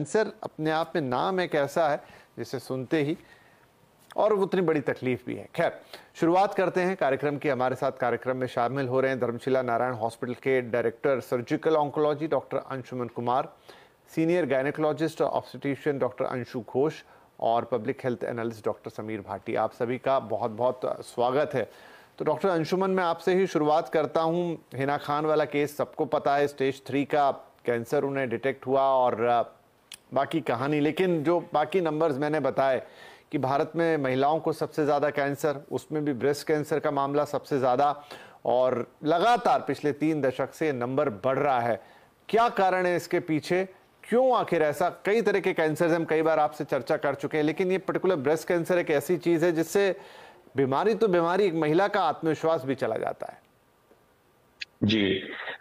Cancer अपने आप में नाम एक ऐसा है जिसे सुनते ही और उतनी बड़ी तकलीफ भी है। खैर, शुरुआत करते हैं कार्यक्रम की। हमारे साथ कार्यक्रम में शामिल हो रहे हैं धर्मशिला नारायण हॉस्पिटल के director surgical oncology doctor Anshuman Kumar, senior gynaecologist और ऑब्स्टेट्रिशियन डॉक्टर अंशु घोष और public health analyst doctor Sameer Bhati. आप सभी का बहुत बहुत स्वागत है। तो डॉक्टर अंशुमन, मैं आपसे ही शुरुआत करता हूं। हिना खान वाला केस सबको पता है, स्टेज 3 का कैंसर उन्हें डिटेक्ट हुआ और बाकी कहानी। लेकिन जो बाकी नंबर्स मैंने बताए कि भारत में महिलाओं को सबसे ज़्यादा कैंसर, उसमें भी ब्रेस्ट कैंसर का मामला सबसे ज़्यादा, और लगातार पिछले 3 दशक से नंबर बढ़ रहा है। क्या कारण है इसके पीछे? क्यों आखिर ऐसा? कई तरह के कैंसर हम कई बार आपसे चर्चा कर चुके हैं, लेकिन ये पर्टिकुलर ब्रेस्ट कैंसर एक ऐसी चीज़ है जिससे बीमारी तो बीमारी, एक महिला का आत्मविश्वास भी चला जाता है। जी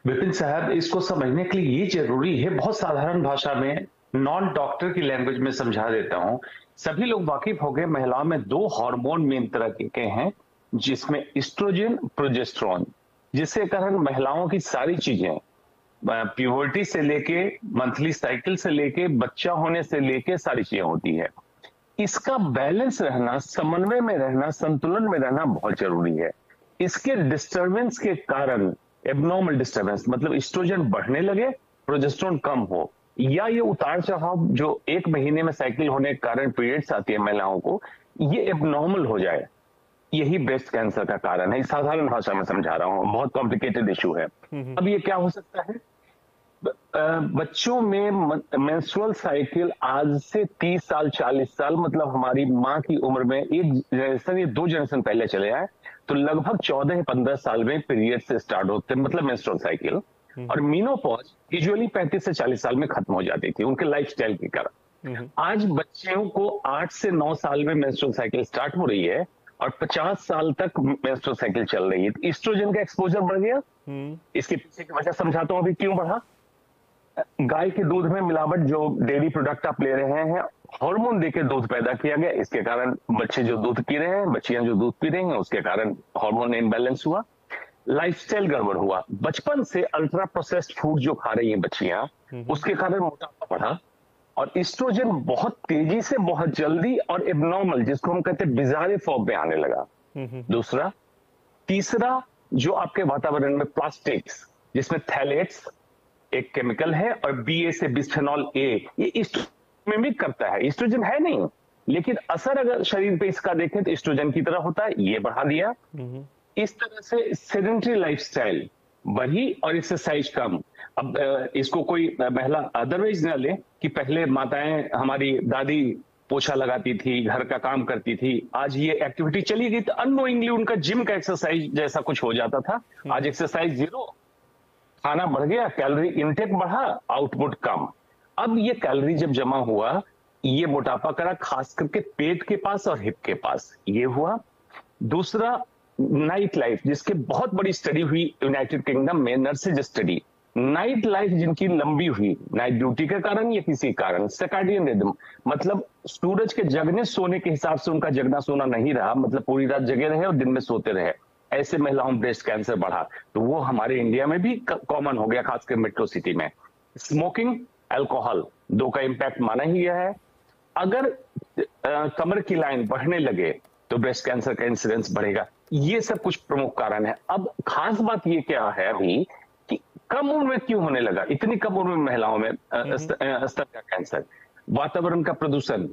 विपिन साहब, इसको समझने के लिए ये जरूरी है, बहुत साधारण भाषा में नॉन डॉक्टर की लैंग्वेज में समझा देता हूं। सभी लोग वाकिफ हो गए, महिलाओं में 2 हार्मोन मेन तरह के हैं, जिसमें एस्ट्रोजन, प्रोजेस्टेरोन, जिसके कारण महिलाओं की सारी चीजें, प्यूबर्टी से लेके मंथली साइकिल से लेके बच्चा होने से लेके सारी चीजें होती है। इसका बैलेंस रहना, समन्वय में रहना, संतुलन में रहना बहुत जरूरी है। इसके डिस्टरबेंस के कारण, एबनॉर्मल डिस्टरबेंस मतलब एस्ट्रोजन बढ़ने लगे, प्रोजेस्टेरोन कम हो, या ये उतार चढ़ाव जो 1 महीने में साइकिल होने के कारण पीरियड्स आती है महिलाओं को, ये एबनॉर्मल हो जाए, यही ब्रेस्ट कैंसर का कारण है। इस साधारण भाषा में समझा रहा हूं, बहुत कॉम्प्लिकेटेड इशू है। अब ये क्या हो सकता है? बच्चों में मेंस्ट्रुअल साइकिल आज से 30 साल 40 साल, मतलब हमारी माँ की उम्र में एक जनरेशन या 2 जनरेशन पहले चले आए, तो लगभग 14-15 साल में पीरियड से स्टार्ट होते हैं, मतलब मेंस्ट्रुअल साइकिल, और मीनोपॉज यूजुअली 35 से 40 साल में खत्म हो जाती थी उनके लाइफस्टाइल के कारण। आज बच्चों को 8 से 9 साल में मेंस्ट्रुअल साइकिल स्टार्ट हो रही है और 50 साल तक मेंस्ट्रुअल साइकिल चल रही है। एस्ट्रोजन का एक्सपोजर बढ़ गया। इसके पीछे की वजह समझाता हूं अभी क्यों बढ़ा। गाय के दूध में मिलावट, जो डेयरी प्रोडक्ट आप ले रहे हैं, हार्मोन देकर दूध पैदा किया गया, इसके कारण बच्चे जो दूध पी रहे हैं, बच्चियां जो दूध पी रही हैं, उसके कारण हार्मोन इनबैलेंस हुआ, लाइफस्टाइल गड़बड़ हुआ। बचपन से अल्ट्रा प्रोसेस्ड फूड जो खा रही हैं बच्चियां, उसके कारण मोटापा बढ़ा, और एस्ट्रोजन बहुत तेजी से, बहुत जल्दी और एबनॉर्मल, जिसको हम कहते हैं बिजारे फॉर्म में आने लगा। दूसरा, तीसरा, जो आपके वातावरण में प्लास्टिक्स, जिसमें थैलेट्स एक केमिकल है, और BA से बिस्फेनॉल A, ये एस्ट्रोजन मिमिक करता है। एस्ट्रोजन है नहीं, लेकिन असर अगर शरीर पे इसका देखें तो एस्ट्रोजन की तरह होता है, ये बढ़ा दिया। इस तरह से सेडेंटरी लाइफस्टाइल बढ़ी और एक्सरसाइज कम। अब इसको कोई महिला अदरवाइज ना ले कि पहले माताएं, हमारी दादी पोछा लगाती थी, घर का काम करती थी, आज ये एक्टिविटी चली गई तो अननोइंगली उनका जिम का एक्सरसाइज जैसा कुछ हो जाता था। आज एक्सरसाइज 0, खाना बढ़ गया, कैलोरी इनटेक बढ़ा, आउटपुट कम। अब ये कैलोरी जब जमा हुआ, ये मोटापा करा, खास करके पेट के पास और हिप के पास, ये हुआ। दूसरा, नाइट लाइफ, जिसके बहुत बड़ी स्टडी हुई यूनाइटेड किंगडम में, नर्सेज स्टडी। नाइट लाइफ जिनकी लंबी हुई, नाइट ड्यूटी के कारण या किसी कारण, सर्कैडियन रिदम, मतलब सूरज के जगने सोने के हिसाब से उनका जगना सोना नहीं रहा, मतलब पूरी रात जगे रहे और दिन में सोते रहे, ऐसे महिलाओं में ब्रेस्ट कैंसर बढ़ा। तो वो हमारे इंडिया में भी कॉमन हो गया, खासकर मेट्रो सिटी में। स्मोकिंग, अल्कोहल, 2 का इंपैक्ट माना ही गया है। अगर कमर की लाइन बढ़ने लगे तो ब्रेस्ट कैंसर का इंसिडेंस बढ़ेगा। ये सब कुछ प्रमुख कारण है। अब खास बात ये क्या है अभी कि कम उम्र में क्यों होने लगा, इतनी कम उम्र में महिलाओं में स्तर का कैंसर? वातावरण का प्रदूषण,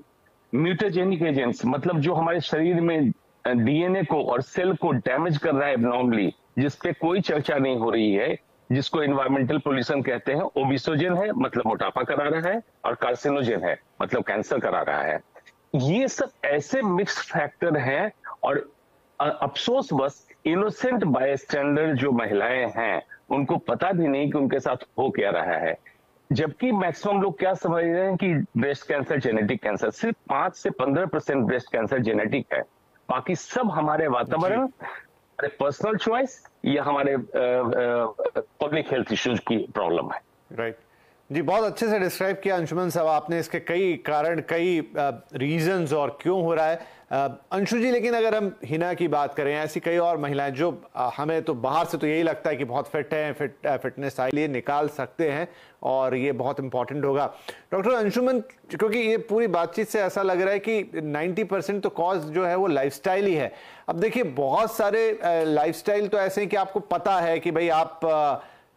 म्यूटेजेनिक एजेंट्स, मतलब जो हमारे शरीर में DNA को और सेल को डैमेज कर रहा है एब्नॉर्मली, जिसपे कोई चर्चा नहीं हो रही है, जिसको एनवायरमेंटल पोल्यूशन कहते हैं। ओबेसोजन है, मतलब मोटापा करा रहा है, और कार्सिनोजन है, मतलब कैंसर करा रहा है। ये सब ऐसे मिक्स फैक्टर हैं, और अफसोस बस इनोसेंट बायस्टैंडर जो महिलाएं हैं, उनको पता भी नहीं कि उनके साथ हो क्या रहा है। जबकि मैक्सिमम लोग क्या समझ रहे हैं कि ब्रेस्ट कैंसर जेनेटिक कैंसर, सिर्फ 5 से 15% ब्रेस्ट कैंसर जेनेटिक है, बाकी सब हमारे वातावरण, हमारे पर्सनल चॉइस या हमारे पब्लिक हेल्थ इश्यूज की प्रॉब्लम है। राइट। जी, बहुत अच्छे से डिस्क्राइब किया अंशुमन साहब आपने, इसके कई कारण, कई रीजंस और क्यों हो रहा है। अंशु जी, लेकिन अगर हम हिना की बात करें, ऐसी कई और महिलाएं जो हमें तो बाहर से तो यही लगता है कि बहुत फिट हैं, फिटनेस के लिए निकाल सकते हैं और ये बहुत इंपॉर्टेंट होगा। डॉक्टर अंशुमन, क्योंकि ये पूरी बातचीत से ऐसा लग रहा है कि 90% तो कॉज जो है वो लाइफस्टाइल ही है। अब देखिए, बहुत सारे लाइफस्टाइल तो ऐसे हैं कि आपको पता है कि भाई आप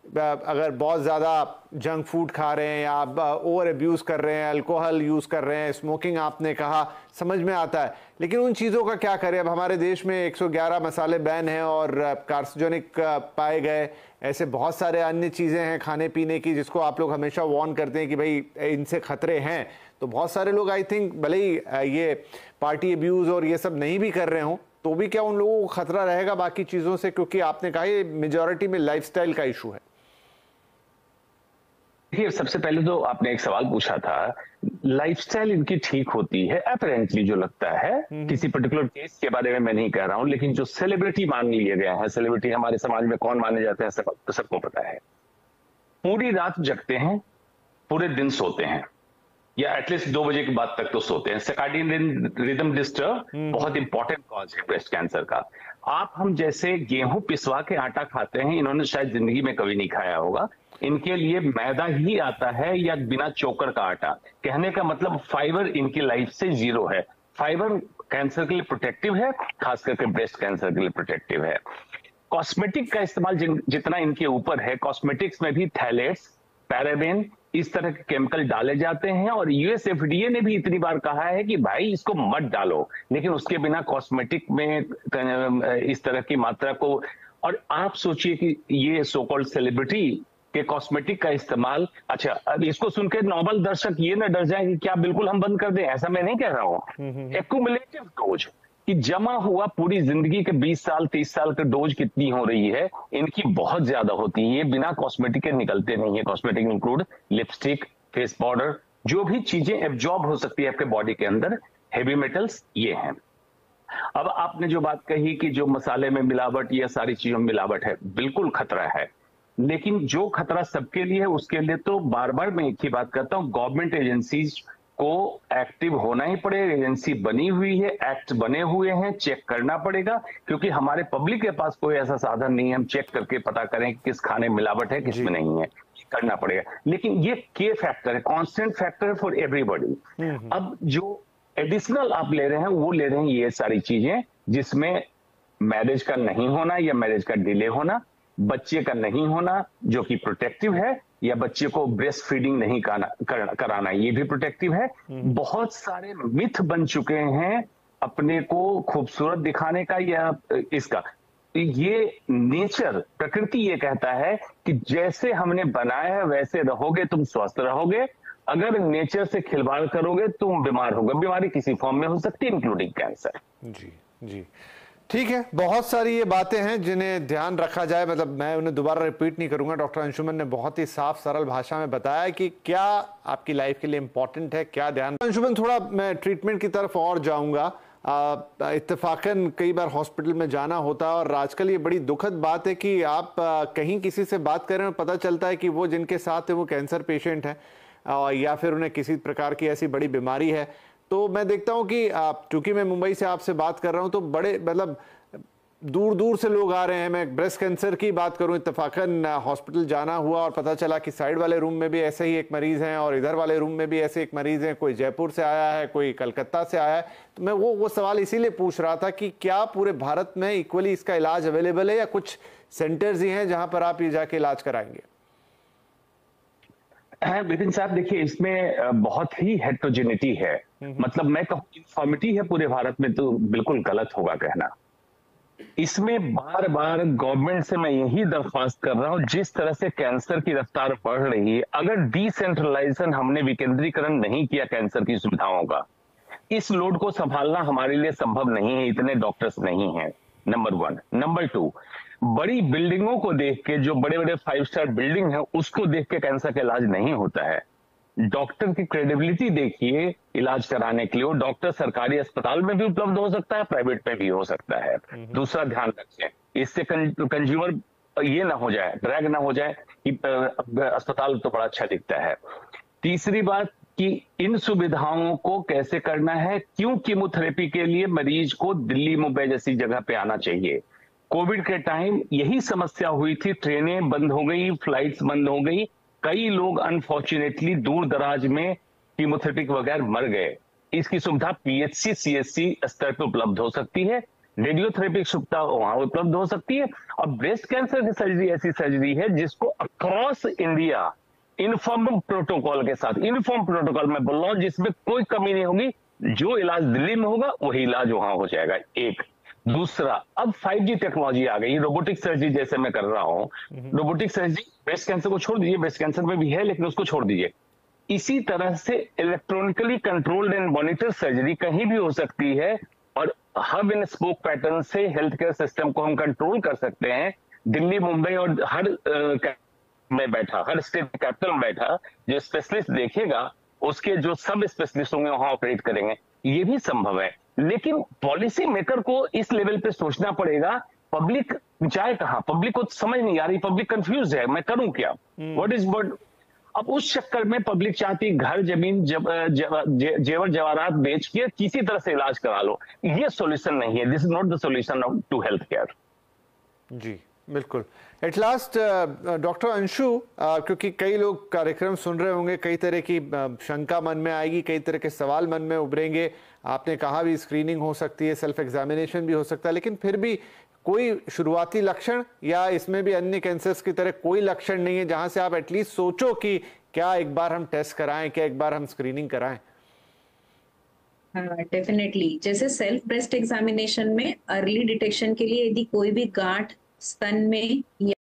अगर बहुत ज़्यादा जंक फूड खा रहे हैं या आप ओवर एब्यूज़ कर रहे हैं, अल्कोहल यूज़ कर रहे हैं, स्मोकिंग आपने कहा, समझ में आता है, लेकिन उन चीज़ों का क्या करें। अब हमारे देश में 111 मसाले बैन हैं और कार्सिनोजेनिक पाए गए, ऐसे बहुत सारे अन्य चीज़ें हैं खाने पीने की जिसको आप लोग हमेशा वार्न करते हैं कि भाई इनसे खतरे हैं। तो बहुत सारे लोग आई थिंक भले ही ये पार्टी एब्यूज़ और ये सब नहीं भी कर रहे हों, तो भी क्या उन लोगों को खतरा रहेगा बाकी चीज़ों से, क्योंकि आपने कहा ये मेजॉरिटी में लाइफस्टाइल का इशू है। देखिए, सबसे पहले तो आपने एक सवाल पूछा था, लाइफस्टाइल इनकी ठीक होती है अपेरेंटली, जो लगता है। किसी पर्टिकुलर केस के बारे में मैं नहीं कह रहा हूं, लेकिन जो सेलिब्रिटी मान लिए गए हैं, सेलिब्रिटी हमारे समाज में कौन माने जाते हैं सबको पता है। पूरी रात जगते हैं, पूरे दिन सोते हैं, या एटलीस्ट 2 बजे के बाद तक तो सोते हैं। सर्काडियन रिदम डिस्टर्ब बहुत इंपॉर्टेंट कॉज है ब्रेस्ट कैंसर का। आप हम जैसे गेहूं पिसवा के आटा खाते हैं, इन्होंने शायद जिंदगी में कभी नहीं खाया होगा। इनके लिए मैदा ही आता है या बिना चोकर का आटा। कहने का मतलब फाइबर इनकी लाइफ से 0 है। फाइबर कैंसर के लिए प्रोटेक्टिव है, खास करके ब्रेस्ट कैंसर के लिए प्रोटेक्टिव है। कॉस्मेटिक का इस्तेमाल जितना इनके ऊपर है, कॉस्मेटिक्स में भी थैलेट्स, पैराबेन, इस तरह के केमिकल डाले जाते हैं। और यूएस एफडीए ने भी इतनी बार कहा है कि भाई इसको मत डालो, लेकिन उसके बिना कॉस्मेटिक में इस तरह की मात्रा को। और आप सोचिए कि ये सो कॉल्ड सेलिब्रिटी के कॉस्मेटिक का इस्तेमाल, अच्छा अब इसको सुनकर नॉर्मल दर्शक ये ना डर जाए कि क्या बिल्कुल हम बंद कर दें, ऐसा मैं नहीं कह रहा हूं। एक्यूमुलेटिव डोज कि जमा हुआ पूरी जिंदगी के 20 साल 30 साल का डोज कितनी हो रही है, इनकी बहुत ज्यादा होती है। ये बिना कॉस्मेटिक के निकलते नहीं है। Cosmetic include lipstick, face powder, जो भी चीजें एब्जॉर्ब हो सकती है आपके बॉडी के अंदर, हेवी मेटल्स, ये हैं। अब आपने जो बात कही कि जो मसाले में मिलावट या सारी चीजों में मिलावट है, बिल्कुल खतरा है। लेकिन जो खतरा सबके लिए है, उसके लिए तो बार बार मैं एक ही बात करता हूं, गवर्नमेंट एजेंसीज को एक्टिव होना ही पड़ेगा। एजेंसी बनी हुई है, एक्ट बने हुए हैं, चेक करना पड़ेगा, क्योंकि हमारे पब्लिक के पास कोई ऐसा साधन नहीं है हम चेक करके पता करें कि किस खाने में मिलावट है, किस में नहीं है। करना पड़ेगा, लेकिन ये के फैक्टर है, कांस्टेंट फैक्टर है फॉर एवरीबॉडी। अब जो एडिशनल आप ले रहे हैं, वो ले रहे हैं ये सारी चीजें जिसमें मैरिज का नहीं होना या मैरिज का डिले होना, बच्चे का नहीं होना जो कि प्रोटेक्टिव है, या बच्चे को ब्रेस्ट फीडिंग नहीं कराना, ये भी प्रोटेक्टिव है। बहुत सारे मिथ बन चुके हैं अपने को खूबसूरत दिखाने का या इसका। ये नेचर, प्रकृति ये कहता है कि जैसे हमने बनाया है वैसे रहोगे, तुम स्वस्थ रहोगे। अगर नेचर से खिलवाड़ करोगे तुम बीमार होगे। बीमारी किसी फॉर्म में हो सकती है, इंक्लूडिंग कैंसर। जी जी, ठीक है। बहुत सारी ये बातें हैं जिन्हें ध्यान रखा जाए, मतलब मैं उन्हें दोबारा रिपीट नहीं करूंगा। डॉक्टर अंशुमन ने बहुत ही साफ सरल भाषा में बताया कि क्या आपकी लाइफ के लिए इंपॉर्टेंट है, क्या ध्यान। अंशुमन, थोड़ा मैं ट्रीटमेंट की तरफ और जाऊंगा। इत्तेफाकन कई बार हॉस्पिटल में जाना होता है और आजकल ये बड़ी दुखद बात है कि आप कहीं किसी से बात करें और पता चलता है कि वो जिनके साथ है वो कैंसर पेशेंट है या फिर उन्हें किसी प्रकार की ऐसी बड़ी बीमारी है। तो मैं देखता हूं कि चूंकि मैं मुंबई से आपसे बात कर रहा हूं तो बड़े मतलब दूर दूर से लोग आ रहे हैं। मैं ब्रेस्ट कैंसर की बात करूं, इत्तेफाकन हॉस्पिटल जाना हुआ और पता चला कि साइड वाले रूम में भी ऐसे ही एक मरीज हैं और इधर वाले रूम में भी ऐसे एक मरीज हैं। कोई जयपुर से आया है, कोई कलकत्ता से आया है। तो मैं वो सवाल इसीलिए पूछ रहा था कि क्या पूरे भारत में इक्वली इसका इलाज अवेलेबल है या कुछ सेंटर्स ही हैं जहां पर आप ये जाके इलाज कराएंगे? विपिन साहब, देखिए इसमें बहुत ही हेट्रोजेनिटी है। मतलब मैं कहूँ यूनिफॉर्मिटी है पूरे भारत में तो बिल्कुल गलत होगा कहना। इसमें बार बार गवर्नमेंट से मैं यही दरख्वास्त कर रहा हूं, जिस तरह से कैंसर की रफ्तार बढ़ रही है, अगर डिसेंट्रलाइजेशन हमने विकेंद्रीकरण नहीं किया कैंसर की सुविधाओं का, इस लोड को संभालना हमारे लिए संभव नहीं है। इतने डॉक्टर्स नहीं हैं, नंबर 1। नंबर 2, बड़ी बिल्डिंगों को देख के, जो बड़े बड़े 5 स्टार बिल्डिंग है उसको देख के कैंसर का इलाज नहीं होता है। डॉक्टर की क्रेडिबिलिटी देखिए इलाज कराने के लिए। वो डॉक्टर सरकारी अस्पताल में भी उपलब्ध हो सकता है, प्राइवेट में भी हो सकता है। दूसरा ध्यान रखें, इससे कंज्यूमर ये ना हो जाए, ड्रैग ना हो जाए कि अस्पताल तो बड़ा अच्छा दिखता है। तीसरी बात कि इन सुविधाओं को कैसे करना है, क्यों कीमोथेरेपी के लिए मरीज को दिल्ली मुंबई जैसी जगह पे आना चाहिए। कोविड के टाइम यही समस्या हुई थी, ट्रेनें बंद हो गई, फ्लाइट्स बंद हो गई, कई लोग अनफॉर्चुनेटली दूर दराज में कीमोथेरेपी के बगैर मर गए। इसकी सुविधा पीएचसी सीएचसी स्तर पर उपलब्ध हो सकती है, रेडियोथेरेपी की सुविधा वहां उपलब्ध हो सकती है। और ब्रेस्ट कैंसर की सर्जरी ऐसी सर्जरी है जिसको अक्रॉस इंडिया इन्फॉर्म प्रोटोकॉल के साथ, यूनिफॉर्म प्रोटोकॉल में बोल रहा हूं, जिसमें कोई कमी नहीं होगी। जो इलाज दिल्ली में होगा वही इलाज वहां हो जाएगा। एक दूसरा, अब 5G टेक्नोलॉजी आ गई, रोबोटिक सर्जरी जैसे मैं कर रहा हूं। रोबोटिक सर्जरी ब्रेस्ट कैंसर को छोड़ दीजिए, ब्रेस्ट कैंसर में भी है लेकिन उसको छोड़ दीजिए। इसी तरह से electronically controlled and monitor surgery कहीं भी हो सकती है और हब एंड स्पोक पैटर्न से हेल्थ केयर सिस्टम को हम कंट्रोल कर सकते हैं। दिल्ली मुंबई और हर में बैठा, हर स्टेट कैपिटल में बैठा जो स्पेशलिस्ट देखेगा उसके जो सब स्पेशलिस्ट होंगे वहां ऑपरेट करेंगे। ये भी संभव है, लेकिन पॉलिसी मेकर को इस लेवल पे सोचना पड़ेगा। पब्लिक जाए कहां? पब्लिक को समझ नहीं आ रही, पब्लिक कंफ्यूज है, मैं करूं क्या, व्हाट इज व्हाट। अब उस चक्कर में पब्लिक चाहती घर जमीन जेवर जवाहरात बेच के किसी तरह से इलाज करा लो। ये सॉल्यूशन नहीं है, this is not the solution to health care. जी बिल्कुल। एट लास्ट डॉक्टर अंशु, क्योंकि कई लोग कार्यक्रम सुन रहे होंगे, कई तरह की शंका मन में आएगी, कई तरह के सवाल मन में उभरेंगे। आपने कहा भी स्क्रीनिंग हो सकती है, सेल्फ एग्जामिनेशन भी हो सकता है, लेकिन फिर भी कोई शुरुआती लक्षण या इसमें भी अन्य कैंसर्स की तरह कोई लक्षण नहीं है जहां से आप एटलीस्ट सोचो कि क्या एक बार हम टेस्ट कराएं, क्या एक बार हम स्क्रीनिंग कराएं? डेफिनेटली, जैसे सेल्फ ब्रेस्ट एग्जामिनेशन में अर्ली डिटेक्शन के लिए यदि कोई भी गांठ स्तन में